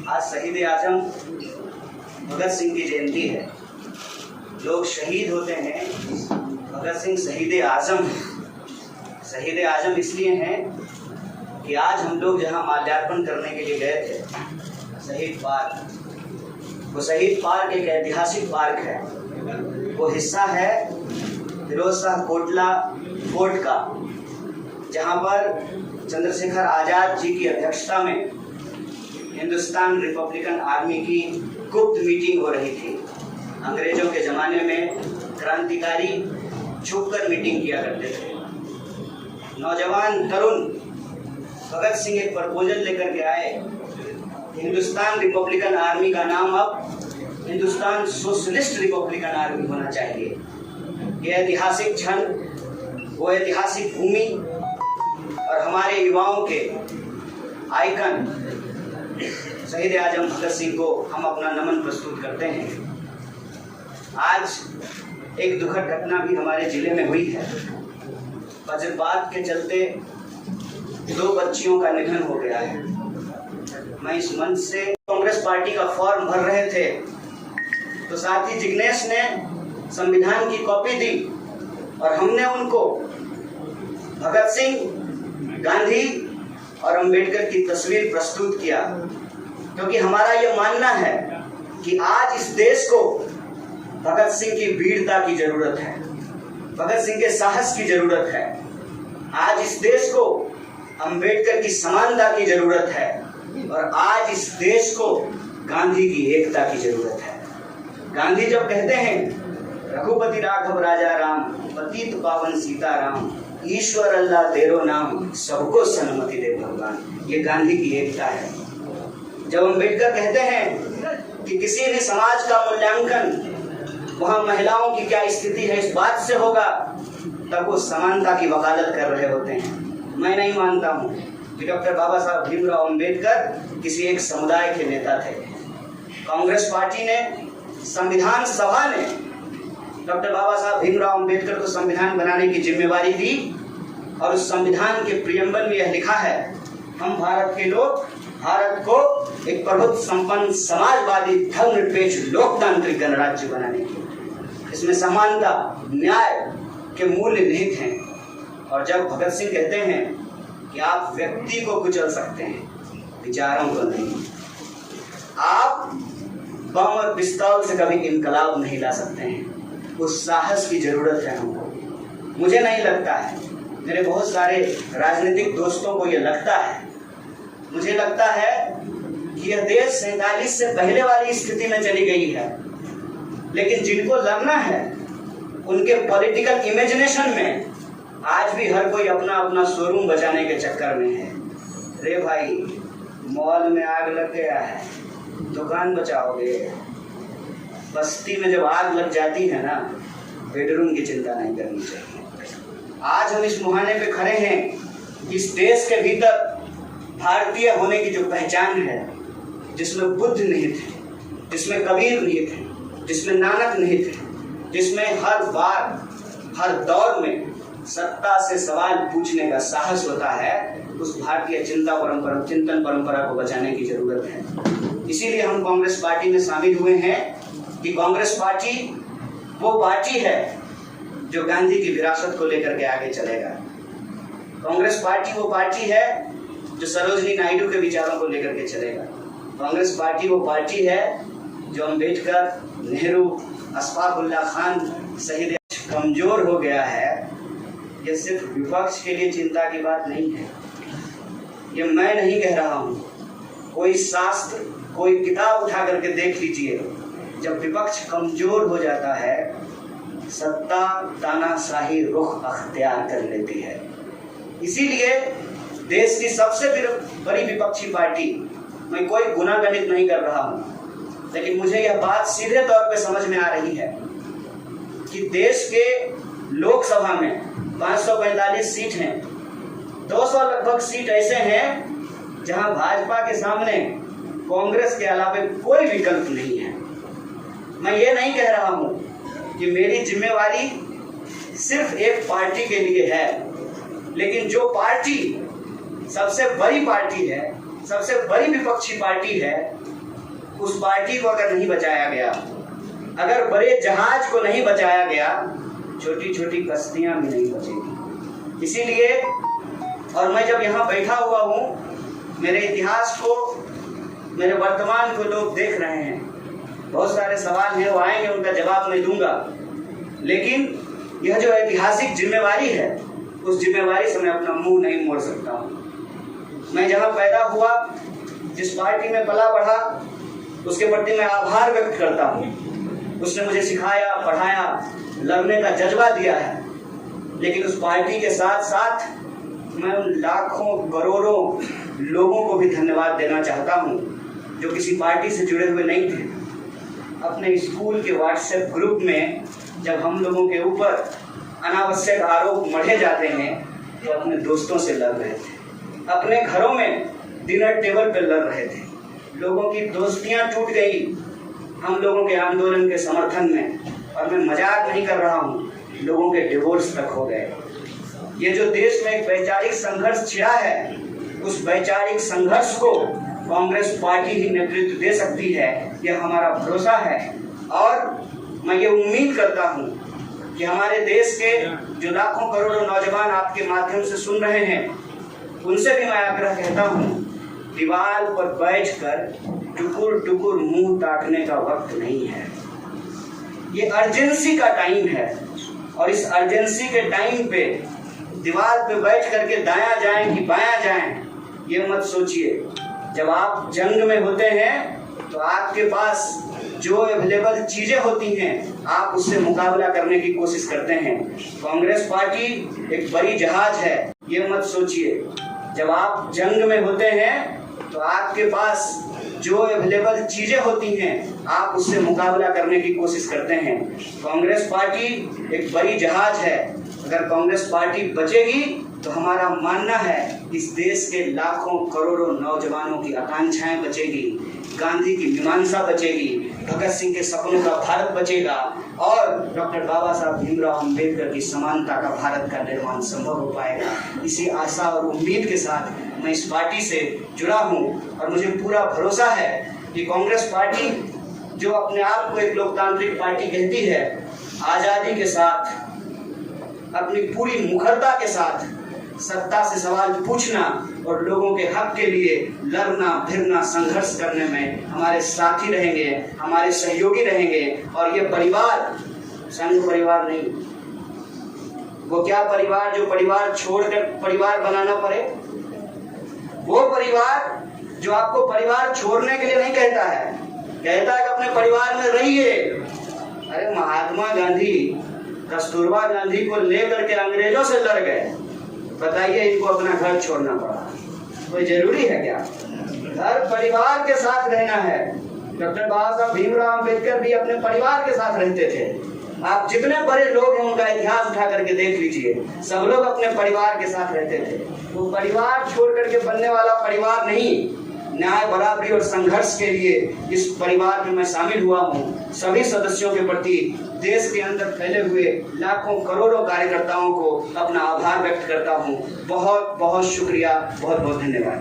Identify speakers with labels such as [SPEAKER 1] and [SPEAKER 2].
[SPEAKER 1] आज शहीद आजम भगत सिंह की जयंती है। लोग शहीद होते हैं, भगत सिंह शहीद आजम हैं। शहीद आजम इसलिए हैं कि आज हम लोग जहां माल्यार्पण करने के लिए गए थे, शहीद पार्क, वो शहीद पार्क एक ऐतिहासिक पार्क है। वो हिस्सा है फिरोज शाह कोटला कोर्ट का, जहां पर चंद्रशेखर आजाद जी की अध्यक्षता में हिंदुस्तान रिपब्लिकन आर्मी की गुप्त मीटिंग हो रही थी। अंग्रेजों के ज़माने में क्रांतिकारी छुपकर मीटिंग किया करते थे। नौजवान तरुण भगत सिंह एक प्रपोजल लेकर के आए, हिंदुस्तान रिपब्लिकन आर्मी का नाम अब हिंदुस्तान सोशलिस्ट रिपब्लिकन आर्मी होना चाहिए। ये ऐतिहासिक क्षण, वो ऐतिहासिक भूमि और हमारे युवाओं के आइकन शहीद आजम भगत सिंह को हम अपना नमन प्रस्तुत करते हैं। आज एक दुखद घटना भी हमारे जिले में हुई है। वज्रपात के चलते 2 बच्चियों का निधन हो गया है। मैं इस मंच से कांग्रेस पार्टी का फॉर्म भर रहे थे तो साथी जिग्नेश ने संविधान की कॉपी दी और हमने उनको भगत सिंह, गांधी और अंबेडकर की तस्वीर प्रस्तुत किया, क्योंकि हमारा ये मानना है कि आज इस देश को भगत सिंह की वीरता की जरूरत है, भगत सिंह के साहस की जरूरत है। आज इस देश को अंबेडकर की समानता की जरूरत है और आज इस देश को गांधी की एकता की जरूरत है। गांधी जब कहते हैं रघुपति राघव राजा राम, पतित पावन सीताराम, ईश्वर अल्लाह तेरो नाम, सबको सन्मति दे भगवान, ये गांधी की एकता है। जब अंबेडकर कहते हैं कि किसी भी समाज का मूल्यांकन वहां महिलाओं की क्या स्थिति है इस बात से होगा, तब वो समानता की वकालत कर रहे होते हैं। मैं नहीं मानता हूं कि डॉक्टर बाबा साहब भीमराव अंबेडकर किसी एक समुदाय के नेता थे। कांग्रेस पार्टी ने, संविधान सभा ने डॉक्टर बाबा साहब भीमराव अंबेडकर को संविधान बनाने की जिम्मेवारी दी और उस संविधान के प्रियम्बल में यह लिखा है, हम भारत के लोग भारत को एक प्रभुत्व संपन्न समाजवादी धर्मनिरपेक्ष लोकतांत्रिक गणराज्य बनाने की, इसमें समानता, न्याय के मूल्य निहित हैं। और जब भगत सिंह कहते हैं कि आप व्यक्ति को कुचल सकते हैं, विचारों को नहीं, आप बम और पिस्तौल से कभी इनकलाब नहीं ला सकते हैं। उस साहस की जरूरत है हमको। मुझे नहीं लगता है, मेरे बहुत सारे राजनीतिक दोस्तों को यह लगता है। मुझे लगता है कि यह देश 47 से पहले वाली स्थिति में चली गई है, लेकिन जिनको लड़ना है उनके पॉलिटिकल इमेजिनेशन में आज भी हर कोई अपना अपना शोरूम बचाने के चक्कर में है। रे भाई, मॉल में आग लग गया है, दुकान बचाओगे। बस्ती में जब आग लग जाती है ना, बेडरूम की चिंता नहीं करनी चाहिए। आज हम इस मुहाने पे खड़े हैं, इस देश के भीतर भारतीय होने की जो पहचान है, जिसमें बुद्ध निहित है, जिसमें कबीर निहित है, जिसमें नानक निहित है, जिसमें हर बार हर दौर में सत्ता से सवाल पूछने का साहस होता है, उस भारतीय चिंतन परंपरा को बचाने की जरूरत है। इसीलिए हम कांग्रेस पार्टी में शामिल हुए हैं कि कांग्रेस पार्टी वो पार्टी है जो गांधी की विरासत को लेकर के आगे चलेगा। कांग्रेस पार्टी वो पार्टी है जो सरोजनी नायडू के विचारों को लेकर के चलेगा। कांग्रेस पार्टी वो पार्टी है जो अंबेडकर, नेहरू, अशफाक उल्लाह खान शहीद कमजोर हो गया है। यह सिर्फ विपक्ष के लिए चिंता की बात नहीं है, ये मैं नहीं कह रहा हूँ। कोई शास्त्र, कोई किताब उठा करके देख लीजिए, जब विपक्ष कमजोर हो जाता है, सत्ता तानाशाही रुख अख्तियार कर लेती है। इसीलिए देश की सबसे बड़ी विपक्षी पार्टी, मैं कोई गुनागणित नहीं कर रहा हूँ, लेकिन मुझे यह बात सीधे तौर पे समझ में आ रही है कि देश के लोकसभा में 545 सीट हैं, 200 लगभग सीट ऐसे हैं जहां भाजपा के सामने कांग्रेस के अलावा कोई विकल्प नहीं है। मैं ये नहीं कह रहा हूं कि मेरी जिम्मेवारी सिर्फ एक पार्टी के लिए है, लेकिन जो पार्टी सबसे बड़ी पार्टी है, सबसे बड़ी विपक्षी पार्टी है, उस पार्टी को अगर नहीं बचाया गया, अगर बड़े जहाज को नहीं बचाया गया, छोटी छोटी कश्तियां भी नहीं बचेगी। इसीलिए और मैं जब यहाँ बैठा हुआ हूँ, मेरे इतिहास को, मेरे वर्तमान को लोग देख रहे हैं। बहुत सारे सवाल हैं, वो आएंगे, उनका जवाब मैं दूंगा। लेकिन यह जो ऐतिहासिक जिम्मेवारी है, उस जिम्मेवारी से मैं अपना मुंह नहीं मोड़ सकता हूँ। मैं जहाँ पैदा हुआ, जिस पार्टी में पला बढ़ा, उसके प्रति मैं आभार व्यक्त करता हूँ। उसने मुझे सिखाया, पढ़ाया, लड़ने का जज्बा दिया है। लेकिन उस पार्टी के साथ साथ मैं उन लाखों करोड़ों लोगों को भी धन्यवाद देना चाहता हूँ जो किसी पार्टी से जुड़े हुए नहीं थे। अपने स्कूल के व्हाट्सएप ग्रुप में जब हम लोगों के ऊपर अनावश्यक आरोप मढ़े जाते हैं, तो अपने दोस्तों से लड़ रहे थे। अपने घरों में डिनर टेबल पर लड़ रहे थे। लोगों की दोस्तियां टूट गई हम लोगों के आंदोलन के समर्थन में। और मैं मजाक नहीं कर रहा हूँ, लोगों के डिवोर्स तक हो गए। ये जो देश में एक वैचारिक संघर्ष छिड़ा है, उस वैचारिक संघर्ष को कांग्रेस पार्टी ही नेतृत्व दे सकती है, यह हमारा भरोसा है। और मैं ये उम्मीद करता हूँ कि हमारे देश के जो लाखों करोड़ों नौजवान आपके माध्यम से सुन रहे हैं, उनसे भी मैं आग्रह कहता हूँ, दीवार पर बैठकर टुकुर टुकुर मुंह ताकने का वक्त नहीं है। ये अर्जेंसी का टाइम है। और इस अर्जेंसी के टाइम पे दीवार पे बैठ करके दायां जाएं कि बायां जाएं, ये मत सोचिए। जब आप जंग में होते हैं तो आपके पास जो अवेलेबल चीजें होती हैं, आप उससे मुकाबला करने की कोशिश करते हैं। कांग्रेस पार्टी एक बड़ी जहाज है, ये मत सोचिए। जब आप जंग में होते हैं तो आपके पास जो अवेलेबल चीजें होती हैं, आप उससे मुकाबला करने की कोशिश करते हैं। कांग्रेस पार्टी एक बड़ी जहाज है। अगर कांग्रेस पार्टी बचेगी तो हमारा मानना है इस देश के लाखों करोड़ों नौजवानों की आकांक्षाएं बचेगी, गांधी की मीमांसा बचेगी, भगत सिंह के सपनों का भारत बचेगा और डॉक्टर बाबा साहब भीमराव अम्बेडकर की समानता का भारत का निर्माण संभव हो पाएगा। इसी आशा और उम्मीद के साथ मैं इस पार्टी से जुड़ा हूँ और मुझे पूरा भरोसा है कि कांग्रेस पार्टी जो अपने आप को एक लोकतांत्रिक पार्टी कहती है, आज़ादी के साथ, अपनी पूरी मुखरता के साथ सत्ता से सवाल पूछना और लोगों के हक के लिए लड़ना भिड़ना संघर्ष करने में हमारे साथी रहेंगे, हमारे सहयोगी रहेंगे। और ये परिवार संघ परिवार नहीं, वो क्या परिवार जो परिवार छोड़कर परिवार बनाना पड़े, वो परिवार जो आपको परिवार छोड़ने के लिए नहीं कहता है, कहता है कि अपने परिवार में रहिए। अरे महात्मा गांधी कस्तूरबा गांधी को लेकर के अंग्रेजों से लड़ गए, बताइए इनको अपना घर छोड़ना पड़ा, कोई जरूरी है क्या? घर परिवार के साथ रहना है। डॉक्टर बाबा साहब भीमराव अम्बेडकर भी अपने परिवार के साथ रहते थे। आप जितने बड़े लोग हैं उनका इतिहास उठा करके देख लीजिए, सब लोग अपने परिवार के साथ रहते थे। वो परिवार छोड़ करके बनने वाला परिवार नहीं। न्याय बराबरी और संघर्ष के लिए इस परिवार में मैं शामिल हुआ हूँ। सभी सदस्यों के प्रति देश के अंदर फैले हुए लाखों करोड़ों कार्यकर्ताओं को अपना आभार व्यक्त करता हूँ। बहुत बहुत शुक्रिया, बहुत बहुत धन्यवाद।